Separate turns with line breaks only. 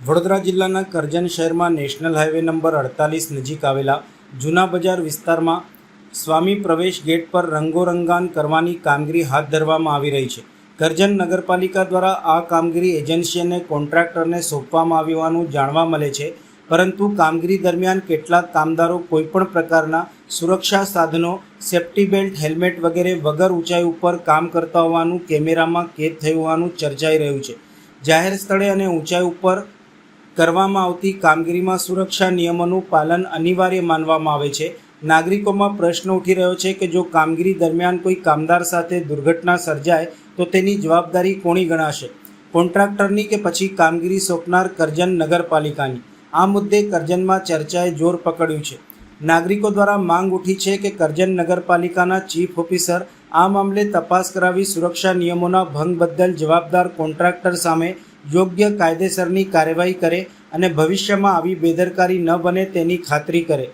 વડોદરા જિલ્લાના કરજણ શહેરમાં national highway number 48 નજીક આવેલા જૂના બજાર વિસ્તારમાં સ્વામી પ્રવેશ ગેટ પર રંગોરંગાન કરવાની કામગીરી હાથ ધરવામાં આવી રહી છે। કરજણ નગરપાલિકા દ્વારા આ કામગીરી એજન્સી અને કોન્ટ્રાક્ટરને સોંપવામાં આવી હોવાનું જાણવા મળે છે, પરંતુ કામગીરી દરમિયાન કેટલાક કામદારો કોઈપણ પ્રકારના સુરક્ષા સાધનો, સેફ્ટી બેલ્ટ, હેલ્મેટ વગેરે વગર ઊંચાઈ ઉપર કામ કરતા હોવાનું કેમેરામાં કેદ થયું હોવાનું ચર્ચાઈ રહ્યું છે। જાહેર સ્થળે અને ઊંચાઈ ઉપર કરવામાં આવતી કામગીરીમાં સુરક્ષા નિયમોનું પાલન અનિવાર્ય માનવામાં આવે છે। નાગરિકોમાં પ્રશ્ન ઉઠી રહ્યો છે કે જો કામગીરી દરમિયાન કોઈ કામદાર સાથે દુર્ઘટના સર્જાય તો તેની જવાબદારી કોની ગણાશે, કોન્ટ્રાક્ટરની કે પછી કામગીરી સોંપનાર કરજણ નગરપાલિકાની? આ મુદ્દે કરજણમાં ચર્ચાએ જોર પકડ્યું છે। નાગરિકો દ્વારા માંગ ઉઠી છે કે કરજણ નગરપાલિકાના ચીફ ઓફિસર આ મામલે તપાસ કરાવી સુરક્ષા નિયમોના ભંગ બદલ જવાબદાર કોન્ટ્રાક્ટર સામે યોગ્ય કાયદેસરની કાર્યવાહી કરે અને ભવિષ્યમાં આવી બેદરકારી ન બને તેની ખાતરી કરે।